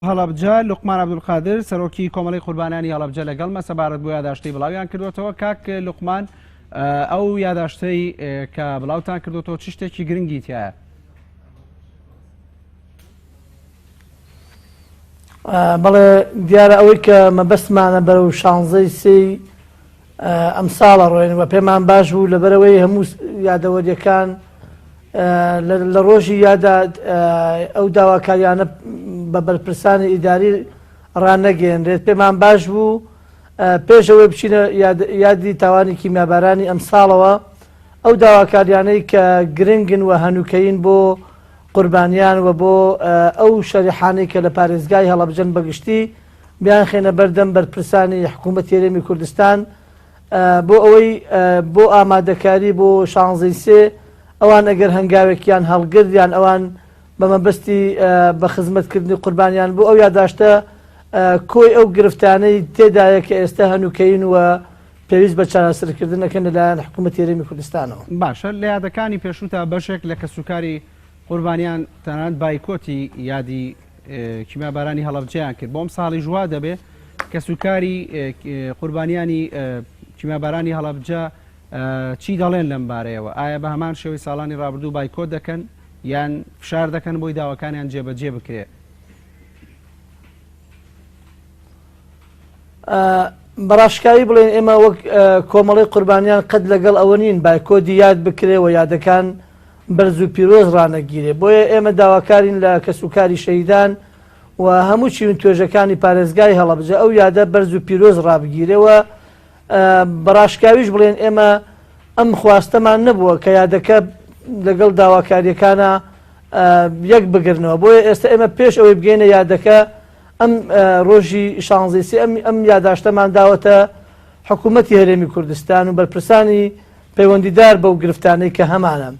هەڵەبجە لوقمان عەبدولقادر سەرۆکی کۆمەڵی قوربانیانی هەڵەبجە لەگەڵمە سەبارەت بۆ یاداشتەی بڵاویان کردوێتەوە. کاک لوقمان، ئەو یاداشتەی کە بڵاوتان کردوێتەوە چ شتێکی گرنگی تایە؟ بەڵێ دیارە ئەوەی کە مەبەستمانە بەرەو 16ی سێی ئەم ساڵە ڕۆێنەوە پێمان باش بوو لەبەرەوەی هەموو یادەوەریەکان لە ڕۆژی یادا ئەو داواکاریانە بە بەرپرسانی ئیداری ڕانەگەێنرێت. پێمان باش بوو پێشەوەی بچینە یادی تاوانی کیمیابارانی ئەم ساڵەوە ئەو داواکاریانەی کە گرنگن و هەنووکەین بۆ قوربانیان و بۆ ئەو شەریحانەی کە لە پارێزگای هەڵەبجەن بەگشتی بیان خێنە بەردەم بەرپرسانی حکوومەت هێرێمی کوردستان بۆ ئەوەی بۆ ئامادەکاری بۆ 16ی سێ ئەوان ئەگەر هەنگاوێکیان هەڵگردیان ئەوان بەمەبەستی بە خزمەتکردنی قوربانیان بۆ ئەو یاداشتە کۆی ئەو گرفتانەی تێدایە کە ئێستا هەنووکەین و پێویست بە چارەسەرکردنەکەن لەلایەن حکوومەت هێرێمی کوردستانەوە. باشە، لە یادەکانی پێشووتە بەشێک لە کەسوکاری قوربانیان تەنانەت بایکۆتی یادی کیمیابارانی هەڵەبجەیان کرد. بۆم ساڵی ژوا دەبێ کەسوکاری قوربانیانی کیمیابارانی هەڵەبجە چی دەڵێن لەم بارەیەوە؟ ئایا بە هەمان شێوەی ساڵانی ڕابردوو بایکۆت دەکەن یان فشار دەکەن بۆی داواکانیان جێبەجێ بکرێت؟ بەڕاشکایی بڵێن ئێمە وەک کۆمەڵی قوربانیان قەت لەگەڵ ئەوە نین بایکۆتی یاد بکرێ و یادەکان بەرز و پیرۆز ڕانەگیرێ. بۆیە ئێمە داواکارین لە کەسوکاری شەهیدان و هەموو چیون توێژەکانی پارێزگای هەڵەبجە ئەو یادە بەرز و پیرۆز ڕابگیرەوە. بەڕاشکاویش بڵێن ئێمە ئەم خواستەمان نەبووە کە یادەکە لەگەڵ داواکاریەکانە یەک بگرنەوە. بۆیە ئێستا ئێمە پێش ئەوەی بگەینە یادەکە ئەم ڕۆژی 16ی سێ ئەم یاداشتەمان داوەتە حکوومەتی هەرێمی کوردستان و بەرپرسانی پەیوەندیدار بەو گرفتانەی کە هەمانە.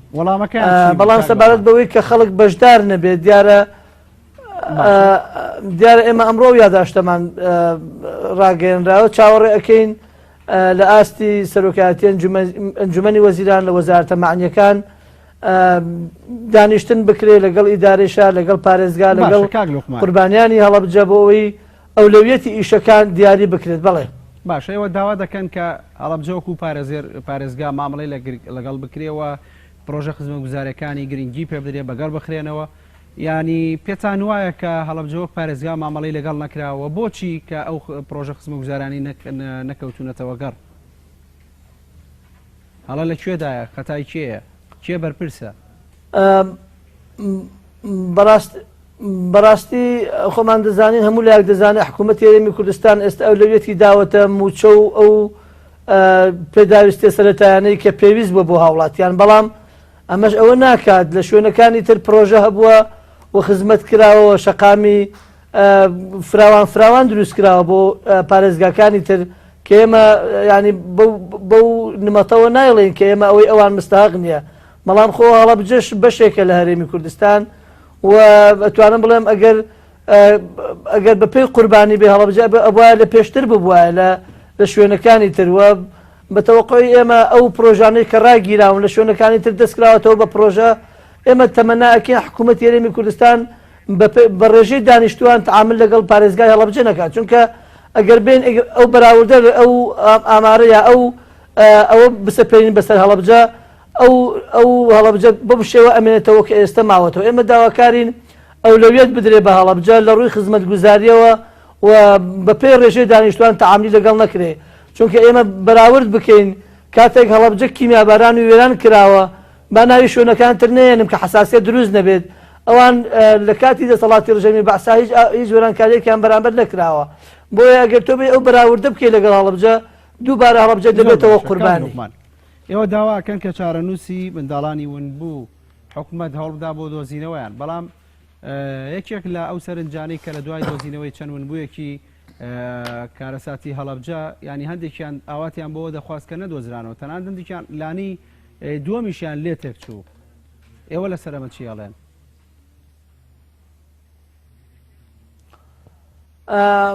بەڵام سەبارەت بەوەی کە خەڵک بەشدار نەبێت دیارە ئێمە ئەمڕۆ یاداشتەمان ڕاگەیەنراوە چاوەڕێ ئەەکەین لە ئاستی سەرۆکایەتی ئەنجومەنی وەزیران لە وەزارەتە معنیەکان دانیشتن بکرێت لەگەڵ ئیدارەی شار لەگەڵ پارێزگا لەگەڵ قوربانیانی هەڵەبجە بۆ ئەوەی ئەولەویەتی ئیشەکان دیاری بکرێت. بەڵێ باش، ئێوە داوا دەکەن کە هەڵەبجەوەکو پارێزگا مامەڵەی لەگەڵ بکرێەوە پرۆژە خزمەتگوزاریەکانی گرنگی پێ بدرێت بەگەڵ بخرێنەوە، ینی پێتان وایە کە هەڵەبجەوەک پارێزگا مامەڵەی لەگەڵ نەکراوە بۆچی کە ئەو پرۆژە خزمەتگوزارانی نەکەوتونەتەوە گەڕ؟ هەڵە لەکوێدایە؟ خەتای کێیە؟ کێ بەرپرسە؟ بەڕاستی خۆمان دەزانین هەموو لایەک دەزانێت حکوومەت هێرێمی کوردستان ئێستا ئەولەویەتی داوەتە موچە و ئەو پێداویستە سەرەتایانەی کە پێویست بووە بۆ هاوڵاتیان. بەڵام ئەمەش ئەوە ناکات لە شوێنەکانی تر پرۆژە هەبووە و خزمەت کراوە شەقامی فراوان دروست کراوە بۆ پارێزگاکانی تر کە ئێمە ینی بەو نمەتەوە نایڵێن کە ئێمە ئەوەی ئەوان مستحق نییە. بەڵام خۆ هەڵەبجەش بەشێکە لە هەرێمی کوردستان و ئەتوانم بڵێم ئەگەر بەپێی قوربانی بێ هەڵەبجە ئەوە لە پێشتر ببووە لە شوێنەکانی تر و بەتەوەقعی ئێمە ئەو پرۆژانەی کە ڕاگیراون لە شوێنەکانی تر دەستکراوەتەوە بە پرۆژە ئێمە تەمەناکەین حکوومەت هێرێمی کوردستان بە ڕێژەی دانیشتوان تعامل لەگەڵ پارێزگای هەڵەبجە نەکات، چونکە ئەگەر بێن ئەو بەراوردە ئەو ئامارە یا ئەوە بسەپێنین بەسەر هەڵەبجە ئەو هەڵەبجە بەم شێوە ئەمێنێتەوە کە ئێستا ماوەتەوە. ئێمە داواکارین ئەولەویەت بدرێ بە هەڵەبجە لە ڕووی خزمەتگوزاریەوە و بەپێی ڕێژەی دانیشتوان تعاملی لەگەڵ نەکرێ، چونکە ئێمە بەراورد بکەین کاتێک هەڵەبجە کیمیاباران و وێران کراوە با ناوی شوێنەکان تر نێنم کە حساسیت دروست نەبێت. ئەوان لە کاتی دەسەڵاتی ڕژەمی بەعسا هیچ وێرانکاریەکیان بەرامبەر نەکراوە. بۆیە ئەگەر تۆ بێ ئەو بەراوردە بکەی لەگەڵ هەڵەبجە دووبارە هەڵەبجە دەبێتەوە قوربانی. ئێوە داواکەن کە چارەنووسی منداڵانی ون بوو حکوومەت هەوڵبدا بۆ دۆزینەوەیان، بەڵام یەکێک لە ئەو سەرنجانەی کە لە دوای دۆزینەوەی چەند ونبوویەکی کارەساتی هەڵەبجە ینی هەندێکیان ئاواتیان بۆەوە دەخواست کە نەدۆزرانەوە، تەنان هەندێکیان لانی دووەمیشیان لێ تێکچوو. ئێوە لە سەرەمە چی هەڵێن؟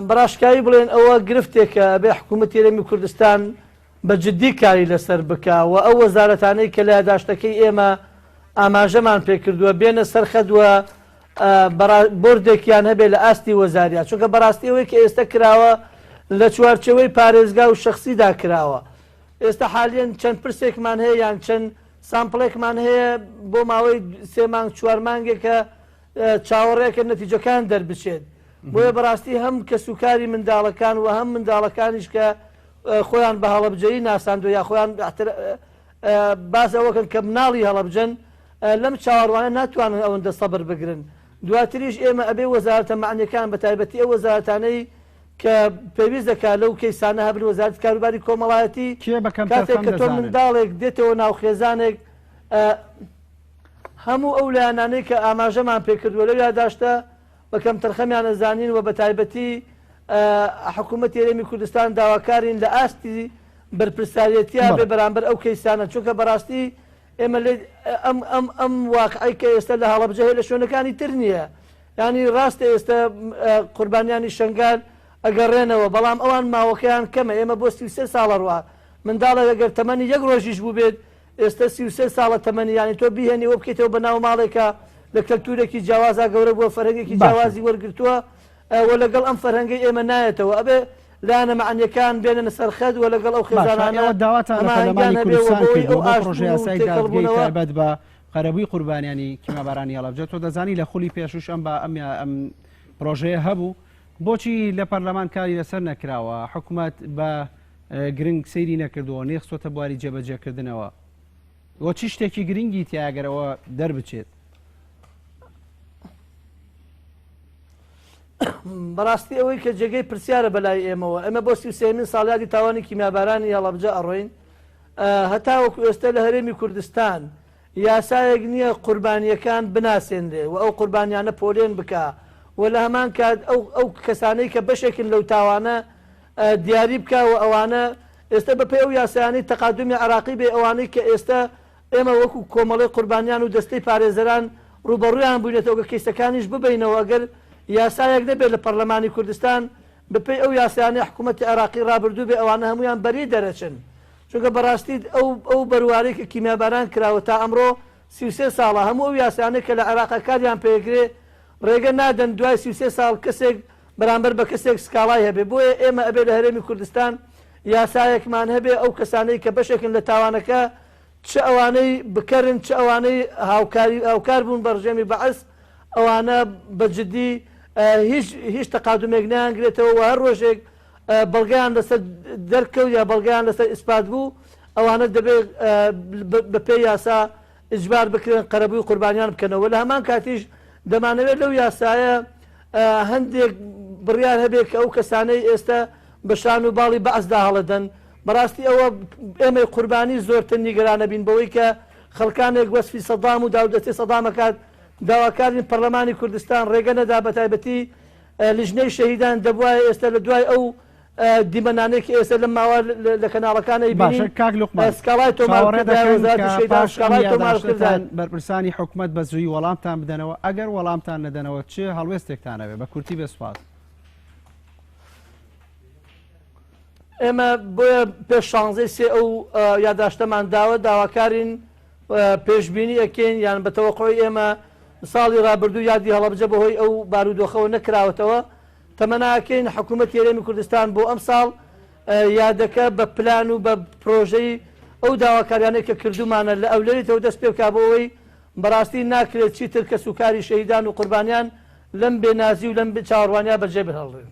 بەڕاشکایی بڵێن ئەوە گرفتێکە بێ حکوومەت هێرێمی کوردستان بە جددی کاری لەسەر بکە و ئەو وەزارەتانەی کە لە یاداشتەکەی ئێمە ئاماژەمان پێکردووە بێنە سەرخەدووە بردێکیان هەبێ لە ئاستی وەزاریات چونکە بەڕاستی ئەوەی کە ئێستا کراوە لە چوارچەوەی پارێزگا و شخصیدا کراوە ئێستا حالیان چەند پرسێکمان هەیە یان چەند سامپڵێکمان هەیە بۆ ماوەی 3 مانگ 4 مانگێکە چاوەڕێکە نەتیجەکان دەربچێت بۆیە بەڕاستی هەم کە سوکاری منداڵەکان و هەم منداڵەکانیش کە خۆیان بە هەڵەبجەیی ناساندو یا خۆیان باس ئەوەکەن کە مناڵی هەڵەبجەن لەم چاوەڕوانە ناتوانن ئەوەندە سەبر بگرن دواتریش ئێمە ئەبێ وەزارەتە معنیەکان بە تایبەتی ئەو وەزارەتانەی کە پێویست دەکات لەو کەیسانە هەبن وەزارەتی کاروباری کۆمەڵایەتی کاتێک کە تۆ منداڵێک دێتەوە ناو خێزانێک هەموو ئەو لایەنانەی کە ئاماژەمان پێکردووە لەو یاداشتە بەکەم تەرخەمیان ئەزانین و بە تایبەتی حکوومەتی هەرێمی کوردستان داواکارین لە ئاستی بەرپرسایەتیە بێ بەرامبەر ئەو کەیسانە چونکە بەڕاستی ئێمە ئەم واقعی کە ئێستا لە هەڵەبجە هەیە لە شوێنەکانی تر نییە ینی ڕاستە ئێستا قوربانیانی شنگال ئەگەڕێنەوە بەڵام ئەوان ماوەکەیان کەمە ئێمە بۆ 33 ساڵە ڕوا منداڵە ئەگەر تەمەنی 1 ڕۆژیش بوو بێت ئێستا 33 ساڵە تەمەنی ینی تۆ بیهێنیەوە بکەیتەوە بە ناو ماڵێکە لە کەلتورێکی جیاوازا گەورە بۆ فەرهەنگێکی جیاوازی وەرگرتووە و لەگەڵ ئەم فەرهەنگی ئێمە نایەتەوە ئەبێ لایەنە معنیەکان بێنە سەرخەت و لەگەڵ ئەو خێزانانە داواتان لە پەرلەمانی کوردستان کردووە بۆ پرۆژەی یاسای دادگەی تایبەت بە قەرەبووی قوربانیانی کیمەبارانی هەڵەبجە تۆ دەزانی لە خولی پێشوش ئەم پرۆژەیە هەبوو بۆچی لە پەرلەمان کاری لەسەر نەکراوە حکوومەت بە گرنگ سەیری نەکردووە نێخسۆتە بواری جێبەجێکردنەوە وە چی شتێکی گرنگی تیاگەرەوە دەربچێت بەڕاستی ئەوەی کە جێگەی پرسیارە بەلای ئێمەوە ئەمە بۆ 33مین ساڵیاتی تاوانی کیمیابارانی هەڵەبجە ئەڕۆین هەتا وەکو ئێستا لە هەرێمی کوردستان یاسایەک نییە قوربانیەکان بناسێنرێ و ئەو قوربانیانە پۆلێن بکە و لە هەمان کات ئەو کەسانەی کە بەشێکن لەو تاوانە دیاری بکە و ئەوانە ئێستا بەپێ ئەو یاسایانی تەقادمی عراقی بێ ئەوانەی کە ئێستا ئێمە وەکو کۆمەڵی قوربانیان و دەستەی پارێزەران ڕوبەڕوویان بووینێتەوە کەیسەکانیش ببینەوە ئەگەر یاسایەک نەبێت لە پەرلەمانی کوردستان بەپێی ئەو یاسایانی حکوومەتی عراقی ڕابردوو بێ ئەوانە هەمویان بەری دەرەچن چونکە بەڕاستی ئەو بەروارەی کە کیمیاباران کراوە تا ئەمڕۆ 33 ساڵە هەموو ئەو یاسایانەی کە لە عێراق کاریان پێگرێ ڕێگە نادەن دوای 33 ساڵ کەسێک بەرامبەر بە کەسێک سکاڵای هەبێ بۆیە ئێمە ئەبێ لە هەرێمی کوردستان یاسایەکمان هەبێ ئەو کەسانەی کە بەشێکن لە تاوانەکە چ ئەوانەی بکەرن چ ئەوانەی هاوکار بوون بەڕژێمی بەعس ئەوانە بەجددی هیچ تەقادمێک نایانگرێتەوە و هەر ڕۆژێک بەڵگەیان لەسەر دەرکەوت یا بەڵگەیان لەسەر ئیسپات بوو ئەوانە دەبێت بەپێی یاسا ئیجبار بکرێن قەرەبووی قوربانیان بکەنەوە لە هەمان کاتیش دەمانەوێت لەو یاسایە هەندێک بڕیار هەبێت کە ئەو کەسانەی ئێستا بەشان و باڵی بەعسدا هەڵەدەن بەڕاستی ئەوە ئێمەی قوربانی زۆرتر نیگەرانە بین بەوەی کە خەڵکانێک وەسفی سەدام و داودەستی سەدامەکات داواکارین پەرلەمانی کوردستان ڕێگە نەدا بە تایبەتی لیژنەی شەهیدان دەبوایە ئێستا لە دوای ئەو دیمەنانێکی ئێستا لە ماوە لە کەناڵەکانەی بینین سکاڵای تۆمارکردان بەرپرسانی حکوومەت بە زووی وەڵامتان بدەنەوە ئەگەر وەڵامتان نەدەنەوە چه هەڵوێستێکتانەوێ بە کورتی بێسوپاس ئێمە بۆیە پێش 16 سێ ئەو یاداشتەمان داوە داواکارین پێشببینی ئەکەین یان بەتەوەقۆی ئێمە ساڵی ڕابردوو یادی هەڵەبجە بەهۆی ئەو بارودۆخەوە نەکراوەتەوە تەمەناکەین حکوومەتی هەرێمی کوردستان بۆ ئەم ساڵ یادەکە بە پلان و بە پرۆژەی ئەو داواکاریانەی کە کردومانە لە ئەولەریتەوە دەست پێ بکا بۆەوەی بەڕاستی ناکرێت چیتر کە سوکاری شەهیدان و قوربانیان لەم بێنازی و لەم چاوەڕوانیا بەجێ بهێڵێن.